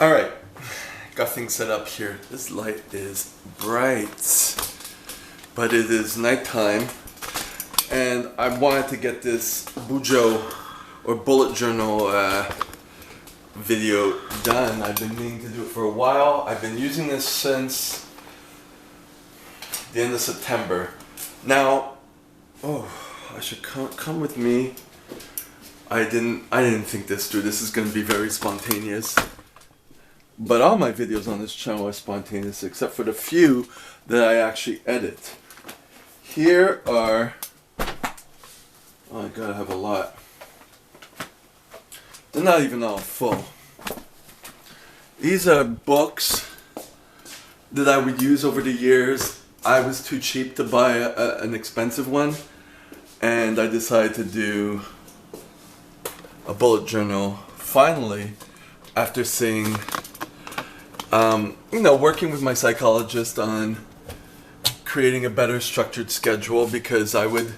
Alright, got things set up here. This light is bright, but it is nighttime, and I wanted to get this Bujo or bullet journal video done. I've been meaning to do it for a while. I've been using this since the end of September. Now, I should come with me. I didn't think this through. This is going to be very spontaneous. But all my videos on this channel are spontaneous, except for the few that I actually edit. Here are, I gotta have a lot. They're not even all full. These are books that I would use over the years. I was too cheap to buy an expensive one, and I decided to do a bullet journal finally after seeing working with my psychologist on creating a better structured schedule, because I would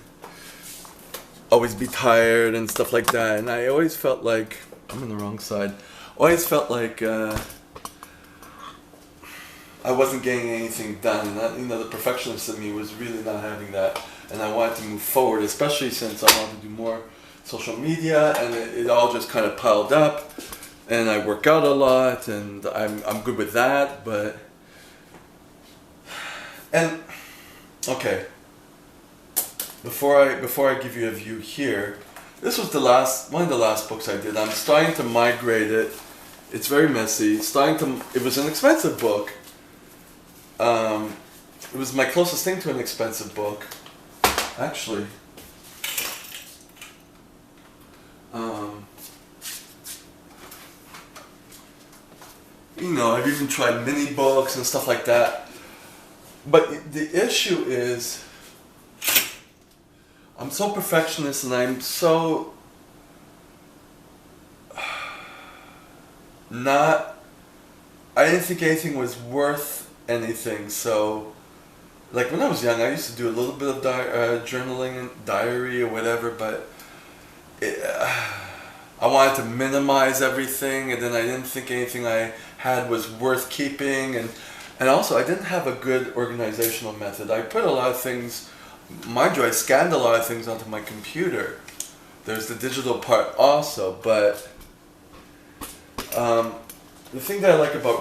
always be tired and stuff like that, and I always felt like I'm on the wrong side. Always felt like I wasn't getting anything done. And the perfectionist in me was really not having that, and I wanted to move forward, especially since I wanted to do more social media, and it all just kind of piled up. And I work out a lot, and I'm good with that, but... And, okay. Before I give you a view here, this was one of the last books I did. I'm starting to migrate it. It's very messy. It was an expensive book. It was my closest thing to an expensive book, actually. I've even tried mini books and stuff like that. But the issue is, I'm so perfectionist, and I'm so I didn't think anything was worth anything. So, like when I was young, I used to do a little bit of journaling and diary or whatever, but I wanted to minimize everything, and then I didn't think anything I had was worth keeping, and also I didn't have a good organizational method. I put a lot of things, mind you, I scanned a lot of things onto my computer. There's the digital part also, but the thing that I like about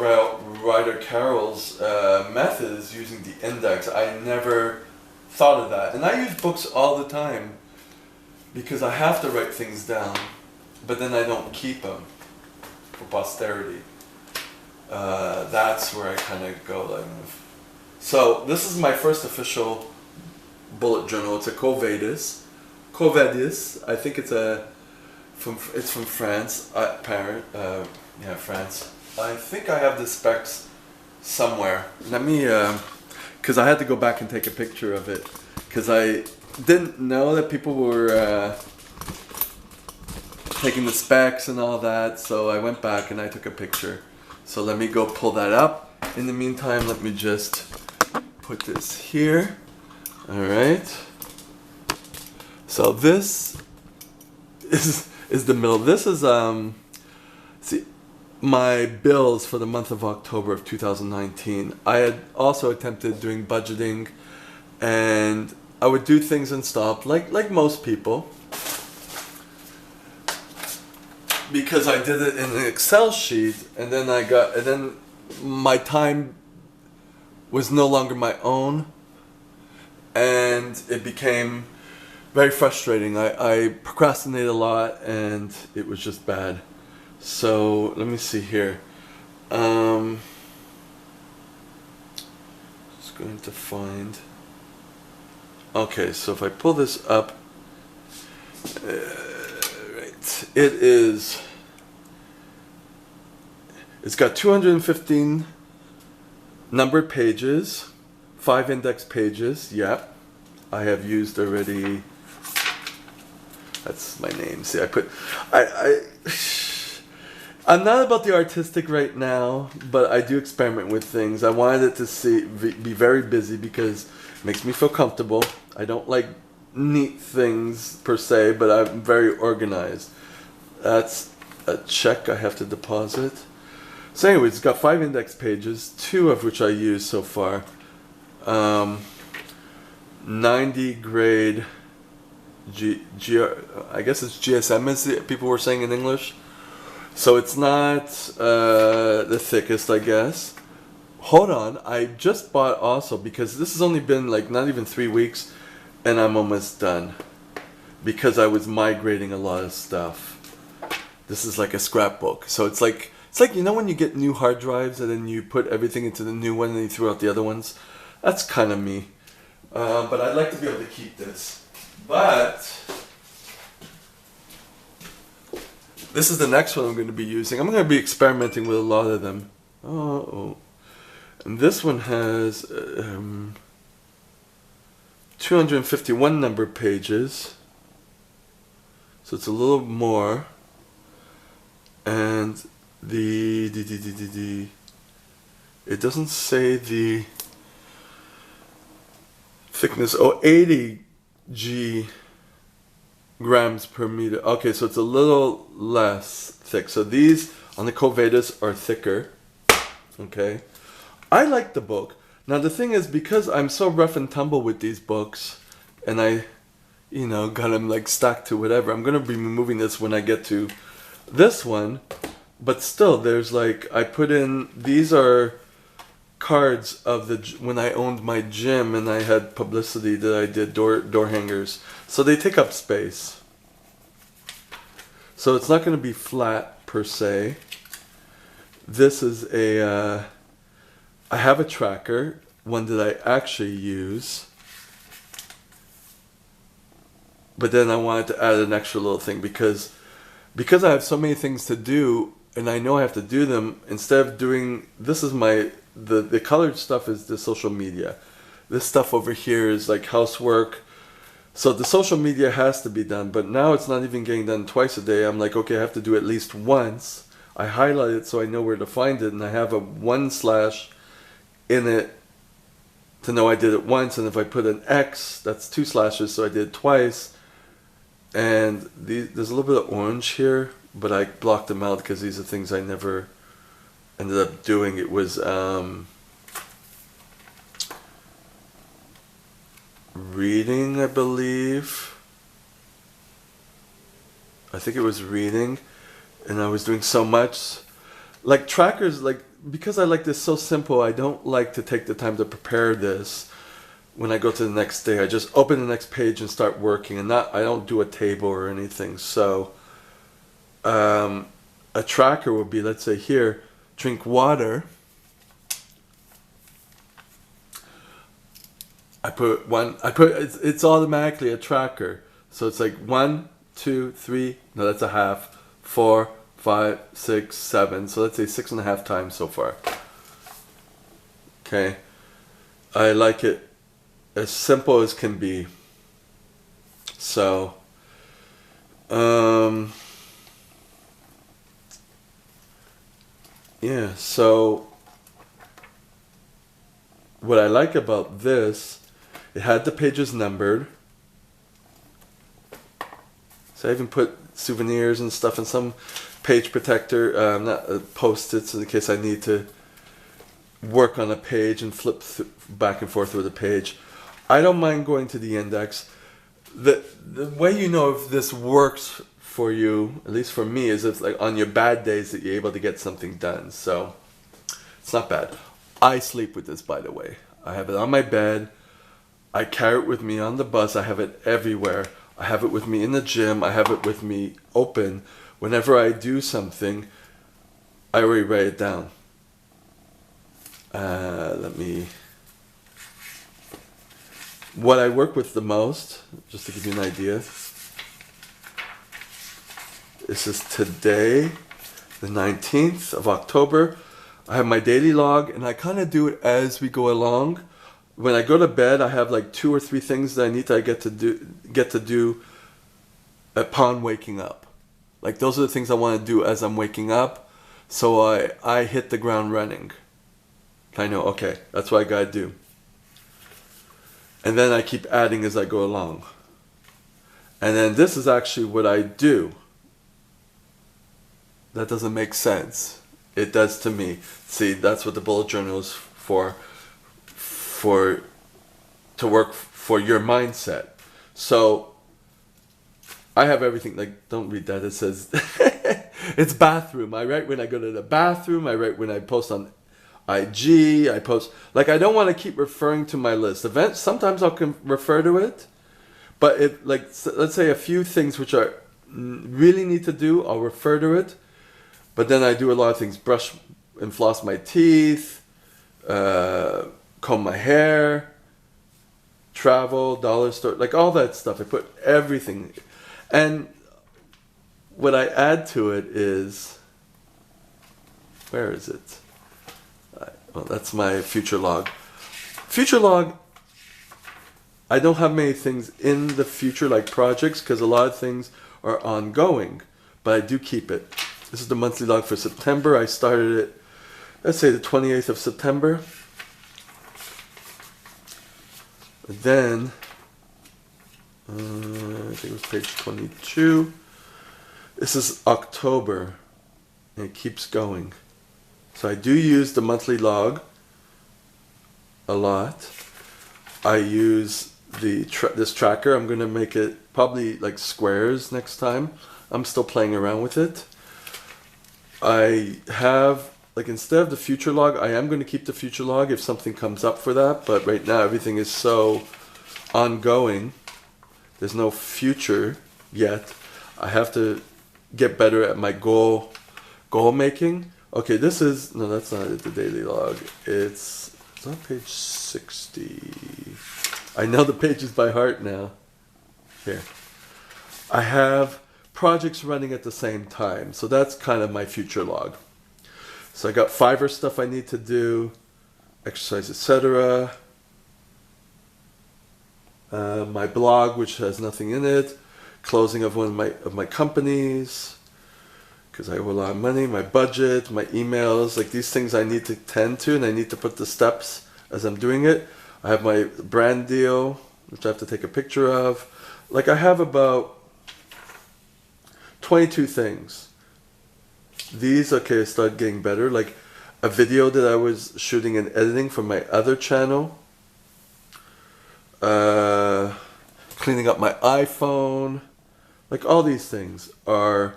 Ryder Carroll's method is using the index. I never thought of that, and I use books all the time because I have to write things down, but then I don't keep them for posterity. That's where I kind of go like. So this is my first official bullet journal. It's a Quo Vadis. Quo Vadis. I think it's from France. France. I think I have the specs somewhere. Let me, because I had to go back and take a picture of it, because I didn't know that people were taking the specs and all that. So I went back and I took a picture. So let me go pull that up. In the meantime, let me just put this here. Alright. So this is the middle. This is my bills for the month of October of 2019. I had also attempted doing budgeting, and I would do things and stop like most people, because I did it in an Excel sheet, and then my time was no longer my own, and it became very frustrating. I procrastinated a lot, and it was just bad. So let me see here. Just going to find. Okay, so if I pull this up. It's got 215 numbered pages, 5 index pages. Yep, I have used already. That's my name. See, I'm not about the artistic right now, but I do experiment with things. I wanted it to be very busy because it makes me feel comfortable. I don't like neat things per se, but I'm very organized. That's a check I have to deposit. So anyways, it's got 5 index pages, 2 of which I used so far. 90 grade I guess it's GSM as people were saying in English. So it's not the thickest, I guess. Hold on, I just bought also, because this has only been like not even 3 weeks and I'm almost done. Because I was migrating a lot of stuff. This is like a scrapbook. So it's like you know when you get new hard drives and then you put everything into the new one and you throw out the other ones? That's kind of me. But I'd like to be able to keep this. But this is the next one I'm going to be using. I'm going to be experimenting with a lot of them. Oh. And this one has 251 number pages. So it's a little more. And it doesn't say the thickness. Oh, 80 grams per meter. Okay, so it's a little less thick. So these on the Quo Vadis are thicker. Okay. I like the book. Now the thing is, because I'm so rough and tumble with these books, and I, got them like stacked to whatever, I'm going to be removing this when I get to this one. But still, there's like, I put in, these are cards of when I owned my gym and I had publicity that I did door hangers. So they take up space. So it's not going to be flat per se. This is I have a tracker, one that I actually use. But then I wanted to add an extra little thing because I have so many things to do and I know I have to do them. Instead of doing, this is the colored stuff is the social media. This stuff over here is like housework. So the social media has to be done, but now it's not even getting done twice a day. I'm like, okay, I have to do it at least once. I highlight it so I know where to find it, and I have a 1/ in it to know I did it once, and if I put an X, that's 2 slashes, so I did it twice. And there's a little bit of orange here, but I blocked them out because these are things I never ended up doing. It was reading, I believe. I think it was reading, and I was doing so much. Like trackers, like, because I like this so simple, I don't like to take the time to prepare this. When I go to the next day, I just open the next page and start working, and I don't do a table or anything. So a tracker would be, let's say here, drink water. It's automatically a tracker. So it's like 1, 2, 3, no, that's a half, 4, 5, 6, 7. So let's say 6.5 times so far. Okay. I like it as simple as can be. So, yeah, so what I like about this, it had the pages numbered. So I even put souvenirs and stuff in some page protector, not post-its in case I need to work on a page and flip back and forth with a page. I don't mind going to the index. The way you know if this works for you, at least for me, is if like on your bad days that you're able to get something done. So it's not bad. I sleep with this, by the way. I have it on my bed. I carry it with me on the bus. I have it everywhere. I have it with me in the gym. I have it with me open. Whenever I do something, I already write it down. What I work with the most, just to give you an idea, this is today, the 19th of October. I have my daily log, and I kind of do it as we go along. When I go to bed, I have like 2 or 3 things that I need to get to do upon waking up. Like those are the things I want to do as I'm waking up, so I hit the ground running. I know, okay, that's what I gotta do. And then I keep adding as I go along. And then this is actually what I do. That doesn't make sense. It does to me. See, that's what the bullet journal is for to work for your mindset. So I have everything, like, don't read that. It says it's bathroom. I write when I go to the bathroom. I write when I post on IG. I post, like, I don't want to keep referring to my list. Events, sometimes I'll refer to it, but it, like, let's say a few things which are really need to do, I'll refer to it. But then I do a lot of things: brush and floss my teeth, comb my hair, travel, dollar store, like all that stuff. I put everything. And what I add to it is, where is it? Well, that's my future log. Future log, I don't have many things in the future, like projects, because a lot of things are ongoing, but I do keep it. This is the monthly log for September. I started it, let's say, the 28th of September. Then, I think it was page 22. This is October, and it keeps going. So I do use the monthly log a lot. I use this tracker. I'm going to make it probably like squares next time. I'm still playing around with it. I have, like, instead of the future log, I am going to keep the future log if something comes up for that. But right now, everything is so ongoing. There's no future yet. I have to get better at my goal making. Okay, this is, no, that's not it, the daily log. It's on page 60. I know the pages by heart now. Here. I have projects running at the same time. So that's kind of my future log. So I got Fiverr stuff I need to do, exercise, etc. My blog, which has nothing in it. Closing of one of my companies, because I owe a lot of money. My budget, my emails, like these things I need to tend to, and I need to put the steps as I'm doing it. I have my brand deal, which I have to take a picture of. Like, I have about 22 things. These, okay, I started getting better. Like a video that I was shooting and editing for my other channel. Cleaning up my iPhone. Like, all these things are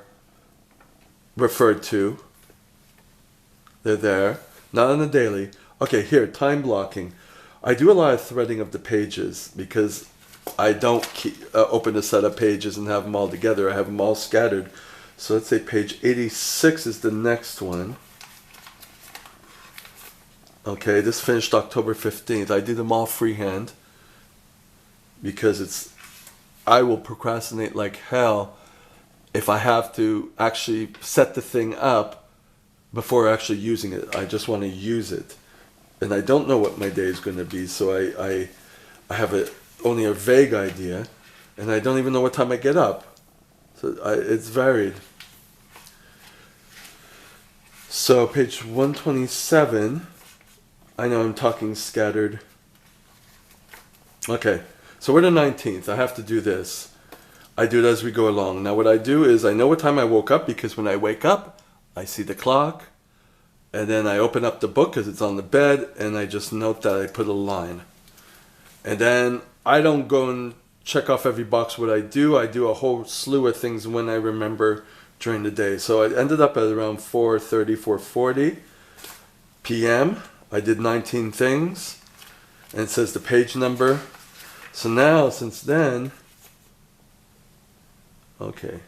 referred to. They're there. Not on the daily. Okay, here, time blocking. I do a lot of threading of the pages because I don't open a set of pages and have them all together. I have them all scattered. So let's say page 86 is the next one. Okay, this finished October 15th. I did them all freehand because I will procrastinate like hell if I have to actually set the thing up before actually using it. I just want to use it. And I don't know what my day is going to be, so I have only a vague idea, and I don't even know what time I get up. So it's varied. So page 127, I know I'm talking scattered. Okay, so we're the 19th. I have to do this. I do it as we go along. Now what I do is I know what time I woke up, because when I wake up, I see the clock, and then I open up the book because it's on the bed, and I just note that I put a line. And then I don't go and check off every box what I do. I do a whole slew of things when I remember during the day. So I ended up at around 4:30, 4:40 p.m. I did 19 things, and it says the page number. So now, since then, okay,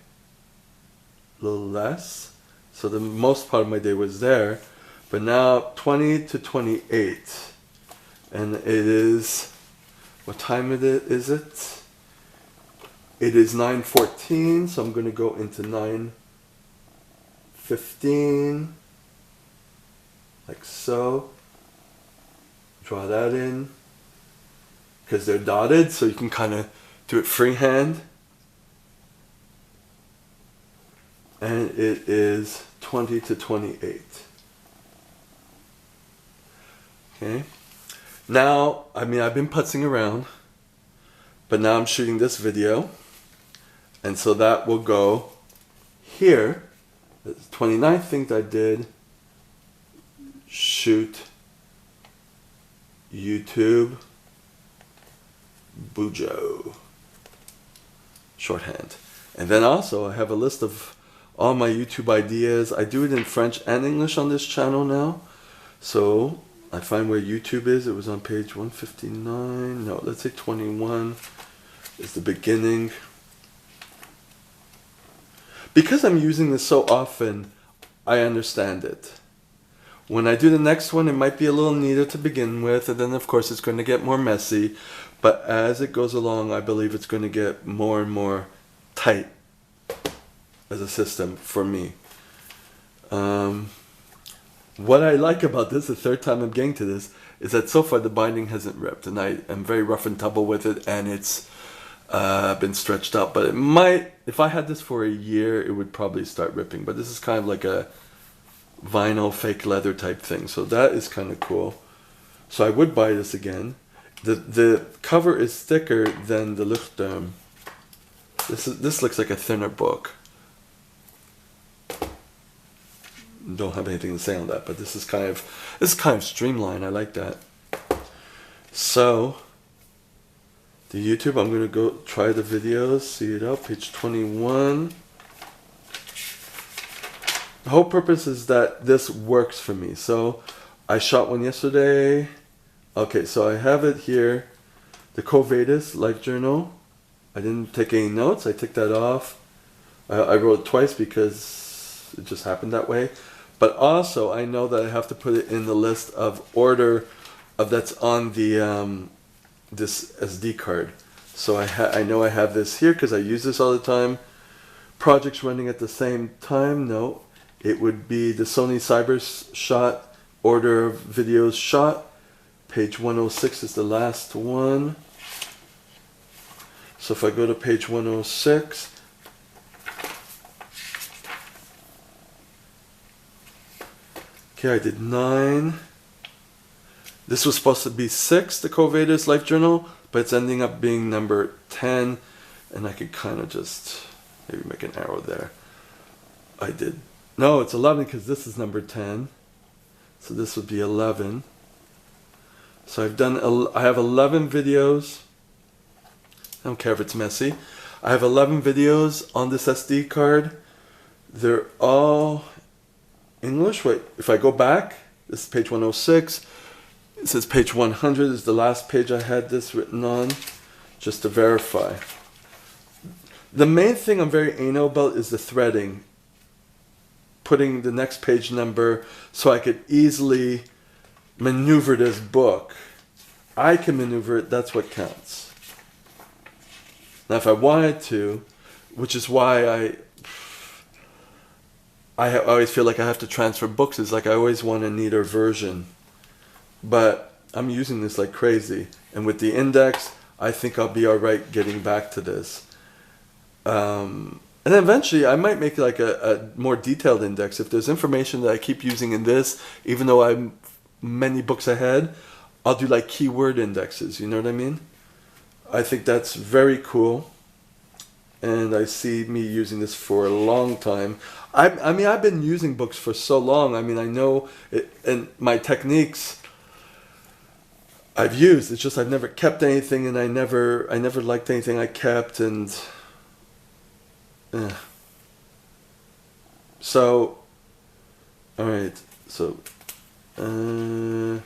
a little less. So the most part of my day was there. But now 20 to 28. And it is, what time is it? It is 9:14, so I'm going to go into 9:15. Like so. Draw that in. Because they're dotted, so you can kind of do it freehand. And it is 20 to 28. Okay. Now, I mean, I've been putzing around, but now I'm shooting this video. And so that will go here. The 29th thing that I did, shoot, YouTube, Bujo, shorthand. And then also I have a list of all my YouTube ideas. I do it in French and English on this channel now. So I find where YouTube is. It was on page 159. No, let's say 21 is the beginning. Because I'm using this so often, I understand it. When I do the next one, it might be a little neater to begin with, and then of course it's going to get more messy. But as it goes along, I believe it's going to get more and more tight as a system for me. What I like about this, the third time I'm getting to this, is that so far the binding hasn't ripped, and I am very rough and tumble with it, and it's been stretched out. But it might, if I had this for a year, it would probably start ripping. But this is kind of like a vinyl fake leather type thing, so that is kind of cool. So I would buy this again. The cover is thicker than the Luchtdom. This looks like a thinner book. Don't have anything to say on that, but this is kind of streamlined. I like that. So the YouTube, I'm gonna go try the videos, see it out, page 21. The whole purpose is that this works for me. So I shot one yesterday. Okay, so I have it here. The Quo Vadis life journal. I didn't take any notes. I took that off. I wrote it twice because it just happened that way. But also, I know that I have to put it in the list of order of that's on the this SD card. So I know I have this here because I use this all the time. Projects running at the same time. No, it would be the Sony Cyber Shot order of videos shot. Page 106 is the last one. So if I go to page 106, okay, I did 9. This was supposed to be 6, the Quo Vadis Life Journal, but it's ending up being number 10, and I could kind of just maybe make an arrow there. No, it's 11 because this is number 10, so this would be 11. So I have 11 videos. I don't care if it's messy. I have 11 videos on this SD card. They're all English. Wait, if I go back, this is page 106. It says page 100 is the last page I had this written on, just to verify. The main thing I'm very anal about is the threading. Putting the next page number so I could easily maneuver this book. I can maneuver it, that's what counts. Now if I wanted to, which is why I always feel like I have to transfer books, is like I always want a neater version. But I'm using this like crazy. And with the index, I think I'll be alright getting back to this. And then eventually I might make like a more detailed index. If there's information that I keep using in this, even though I'm many books ahead, I'll do like keyword indexes, you know what I mean? I think that's very cool. And I see me using this for a long time. I mean, I've been using books for so long. I mean, I know it, and my techniques I've used. It's just I've never kept anything, and I never liked anything I kept, and so all right. So okay,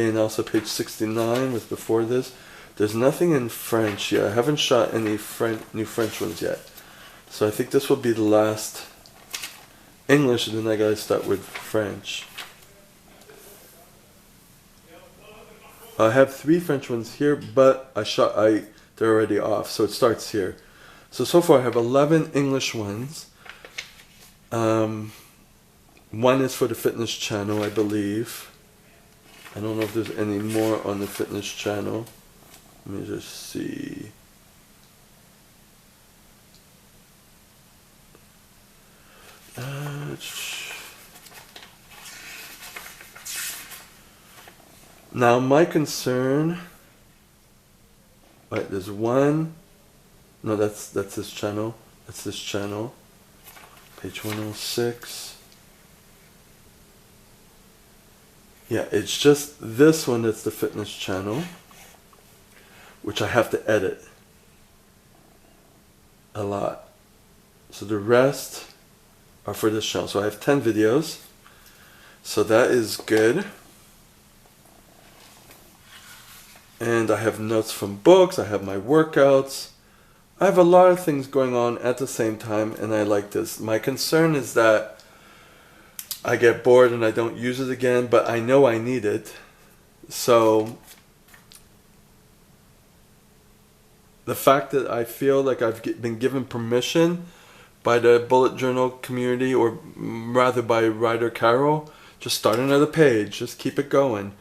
and also page 69 was before this. There's nothing in French yet. I haven't shot any new French ones yet. So I think this will be the last English, and then I gotta start with French. I have 3 French ones here, but they're already off, so it starts here. So far I have 11 English ones. One is for the fitness channel, I believe. I don't know if there's any more on the fitness channel. Let me just see. Now my concern, right, there's one, no, that's this channel, that's this channel, page 106. Yeah, it's just this one that's the fitness channel, which I have to edit a lot. So the rest are for this channel. So I have 10 videos. So that is good. And I have notes from books, I have my workouts. I have a lot of things going on at the same time, and I like this. My concern is that I get bored and I don't use it again, but I know I need it. So the fact that I feel like I've been given permission by the bullet journal community, or rather by Ryder Carroll, just start another page, just keep it going.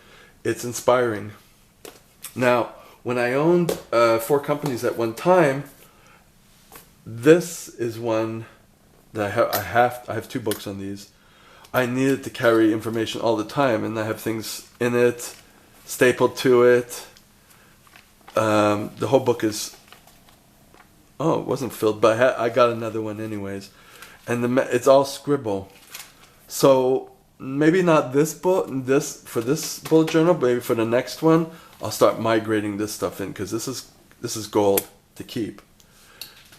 It's inspiring. Now, when I owned 4 companies at one time, this is one that I have 2 books on these. I needed to carry information all the time, and I have things in it, stapled to it. The whole book is, it wasn't filled, but I got another one anyways. And it's all scribble. So maybe not this book, for this bullet journal, but maybe for the next one, I'll start migrating this stuff in, because this is gold to keep.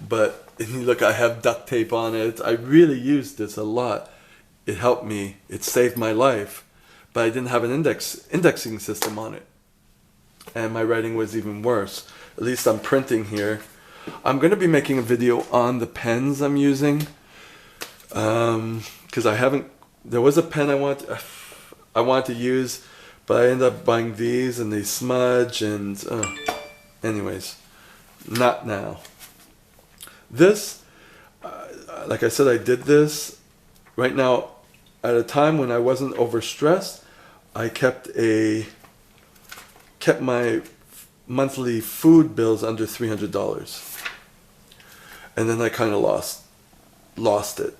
But if you look, I have duct tape on it. I really used this a lot. It helped me. It saved my life. But I didn't have an indexing system on it. And my writing was even worse. At least I'm printing here. I'm going to be making a video on the pens I'm using. Because there was a pen I wanted to use, but I ended up buying these, and they smudge, and anyways, not now. This, like I said, I did this right now at a time when I wasn't overstressed. I kept my monthly food bills under $300, and then I kind of lost it.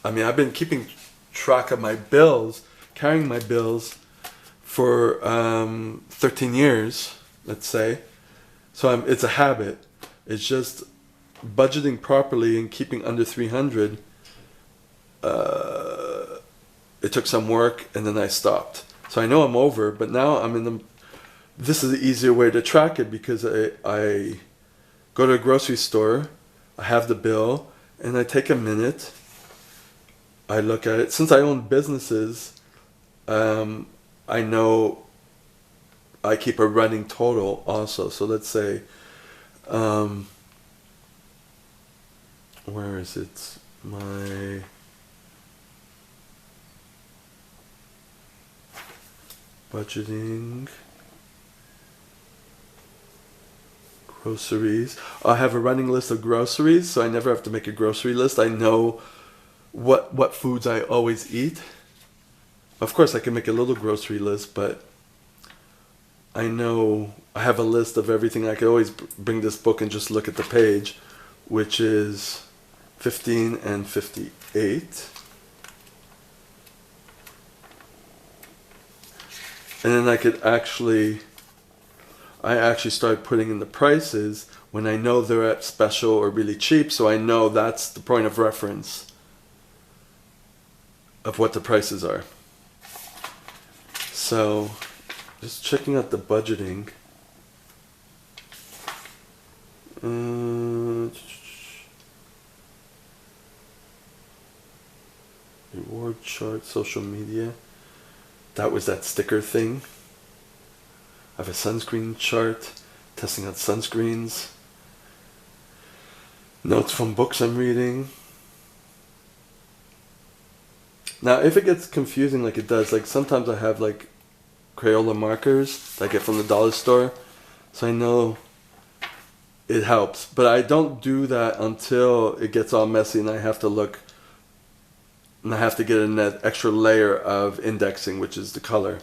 I mean, I've been keeping track of my bills, carrying my bills for 13 years, let's say. So it's a habit. It's just budgeting properly and keeping under 300. It took some work, and then I stopped. So I know I'm over, but now I'm in the. This is the easier way to track it, because I go to a grocery store, I have the bill, and I take a minute. I look at it. Since I own businesses, I know I keep a running total also. So let's say, where is it? My budgeting, groceries. I have a running list of groceries, so I never have to make a grocery list. I know what foods I always eat. Of course, I can make a little grocery list, but I know I have a list of everything. I could always bring this book and just look at the page, which is 15 and 58. And then I actually started putting in the prices when I know they're at special or really cheap, so I know that's the point of reference of what the prices are. So, just checking out the budgeting. Reward chart, social media. That was that sticker thing. I have a sunscreen chart, testing out sunscreens. Notes from books I'm reading. Now, if it gets confusing like it does, like sometimes I have like Crayola markers that I get from the dollar store, so I know it helps. But I don't do that until it gets all messy and I have to look, and I have to get in that extra layer of indexing, which is the color,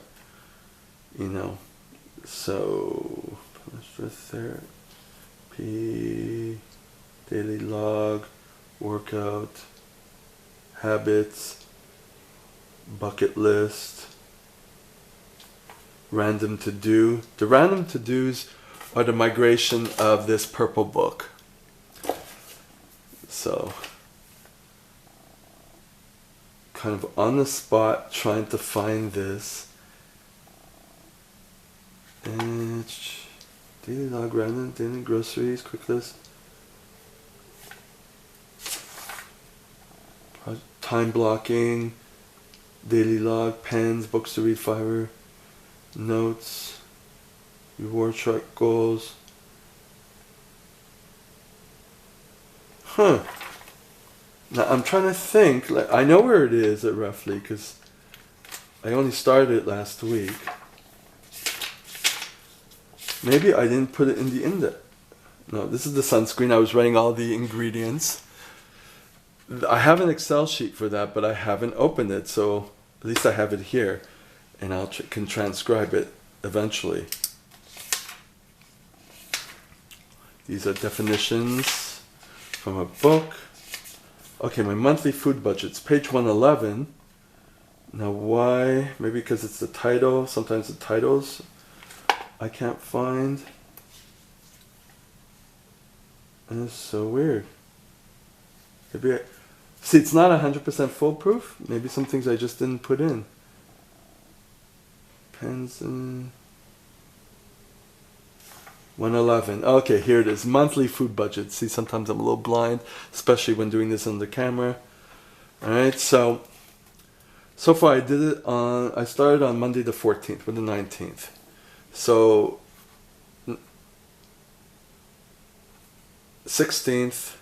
you know. So, therapy, daily log, workout, habits, bucket list, random to do. The random to do's are the migration of this purple book. So, kind of on the spot trying to find this. Daily log, random, daily groceries, quick list. Time blocking, daily log, pens, books to read, Fiverr, notes, reward track goals. Huh. Now I'm trying to think, like, I know where it is roughly because I only started it last week. Maybe I didn't put it in the index. No, this is the sunscreen. I was writing all the ingredients. I have an Excel sheet for that, but I haven't opened it, so at least I have it here, and I can transcribe it eventually. These are definitions from a book. Okay, my monthly food budgets, page 111. Now why? Maybe because it's the title. Sometimes the titles I can't find. And it's so weird. Maybe see, it's not 100% foolproof. Maybe some things I just didn't put in. Pens and 111. Okay, here it is. Monthly food budget. See, sometimes I'm a little blind, especially when doing this on the camera. Alright, so far I did it on, I started on Monday the 14th with the 19th. So 16th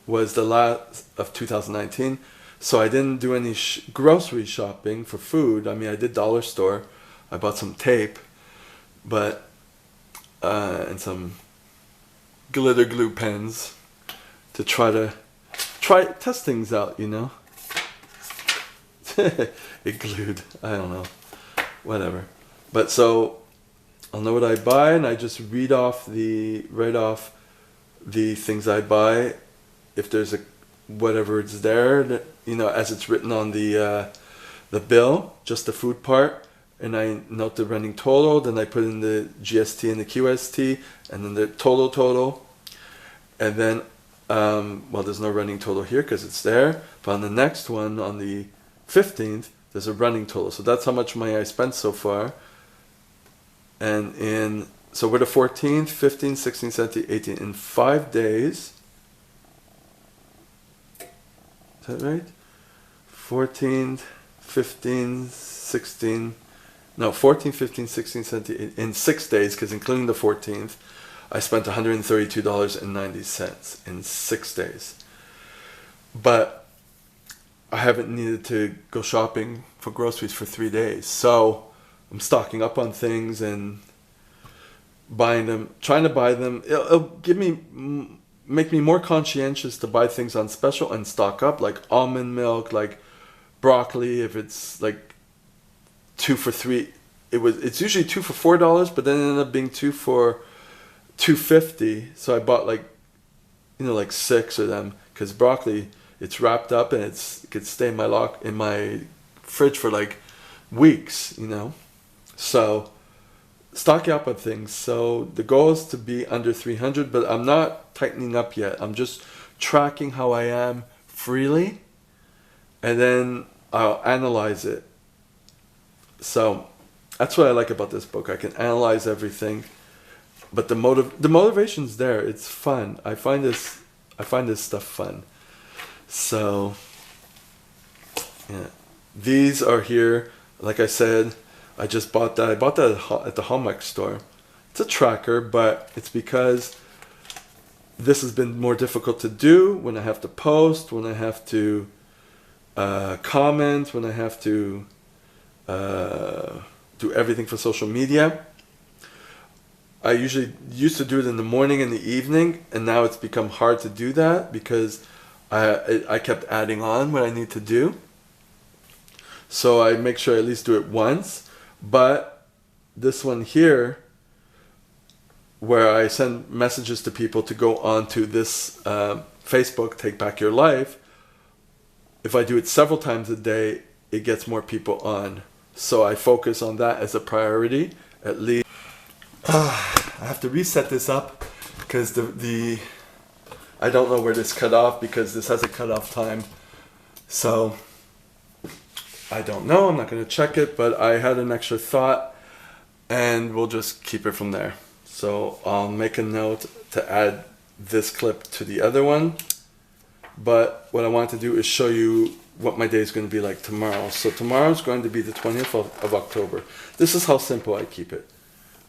was the last of 2019. So I didn't do any grocery shopping for food. I mean, I did dollar store. I bought some tape, but and some glitter glue pens to test things out, you know. It glued. I don't know. Whatever. But so I'll know what I buy, and I just write off the things I buy. If there's whatever it's there, that, you know, as it's written on the bill, just the food part, and I note the running total. Then I put in the GST and the QST, and then the total, and then well, there's no running total here because it's there. But on the next one, on the 15th, there's a running total. So that's how much money I spent so far. And so we're the 14th, 15th, 16th, 17th, 18th. In 5 days. Is that right? 14, 15, 16. No, 14, 15, 16, 17. In 6 days, because including the 14th, I spent $132.90 in 6 days. But I haven't needed to go shopping for groceries for 3 days. So I'm stocking up on things and buying them, trying to buy them. It'll make me more conscientious to buy things on special and stock up, like almond milk, like broccoli. If it's like 2 for $3, it's usually 2 for $4, but then it ended up being 2 for $2.50. So I bought like 6 of them, because broccoli, it's wrapped up and it could stay in my fridge for like weeks, you know. So stocking up on things. So the goal is to be under 300, but I'm not tightening up yet. I'm just tracking how I am freely, and then I'll analyze it. So that's what I like about this book. I can analyze everything, but the motivation's there. It's fun. I find this stuff fun. So yeah, these are here. Like I said, I just bought that. I bought that at the Hallmark store. It's a tracker, but it's because this has been more difficult to do when I have to post, when I have to comment, when I have to do everything for social media. I usually used to do it in the morning and the evening, and now it's become hard to do that because I kept adding on what I need to do. So I make sure I at least do it once. But this one here, where I send messages to people to go on to this Facebook, Take Back Your Life, if I do it several times a day, it gets more people on. So I focus on that as a priority, at least. I have to reset this up because I don't know where this cut off, because this has a cutoff time. So I don't know. I'm not going to check it, but I had an extra thought. and we'll just keep it from there. So I'll make a note to add this clip to the other one, but what I want to do is show you what my day is going to be like tomorrow. So tomorrow is going to be the 20th of October. This is how simple I keep it.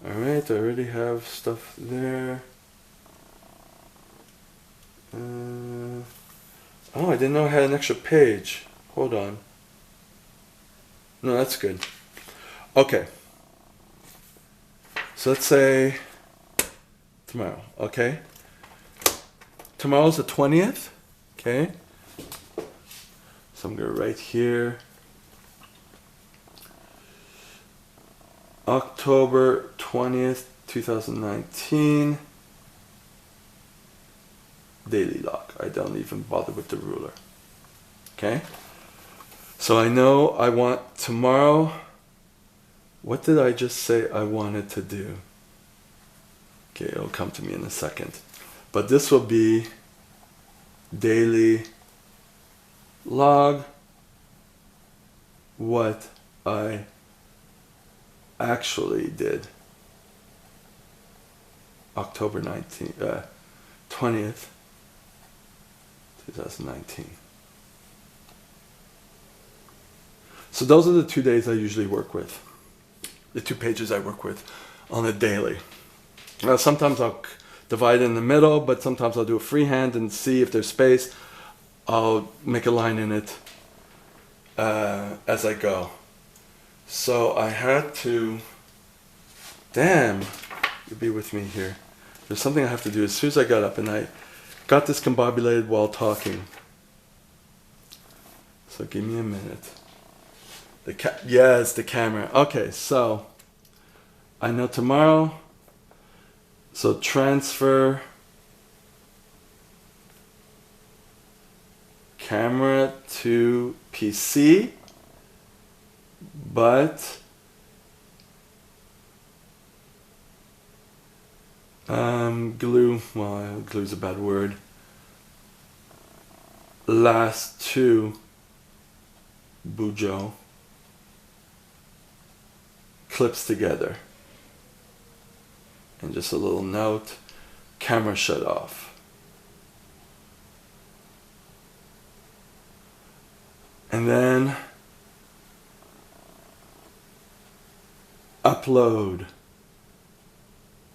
Alright, I already have stuff there. Oh, I didn't know I had an extra page. Hold on. No, that's good. Okay. So let's say tomorrow, okay? Tomorrow's the 20th, okay? So I'm going to write here. October 20th, 2019. Daily log. I don't even bother with the ruler. Okay? So I know I want tomorrow. What did I just say I wanted to do? Okay, it'll come to me in a second. But this will be daily log what I actually did. October 20th, 2019. So those are the 2 days I usually work with. The 2 pages I work with on a daily. Now sometimes I'll divide in the middle, but sometimes I'll do a freehand and see if there's space. I'll make a line in it as I go. So I had to, damn, you'll be with me here. There's something I have to do as soon as I got up, and I got discombobulated while talking. So give me a minute. Yes, the camera. Okay, so I know tomorrow. So transfer camera to PC, but glue, well, glue's a bad word. Last 2 Bujo clips together. And just a little note, camera shut off. And then upload.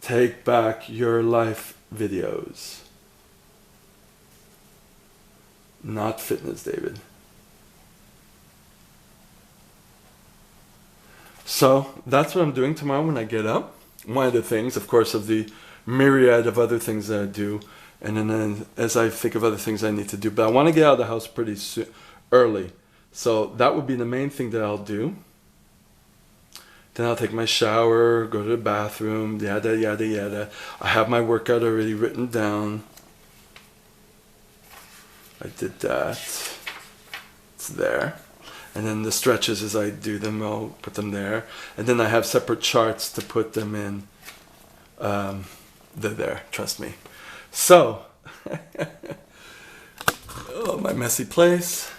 Take back your life videos. Not fitness, David. So that's what I'm doing tomorrow when I get up. One of the things, of course, of the myriad of other things that I do, and then as I think of other things I need to do, but I want to get out of the house pretty early. So that would be the main thing that I'll do. Then I'll take my shower, go to the bathroom, yada, yada, yada. I have my workout already written down. I did that. It's there. And then the stretches, as I do them, I'll put them there. And then I have separate charts to put them in. They're there, trust me. So, oh, my messy place.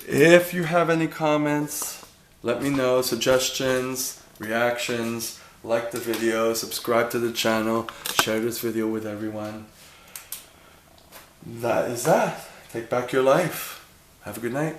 If you have any comments, let me know. Suggestions, reactions, like the video, subscribe to the channel, share this video with everyone. That is that. Take back your life. Have a good night.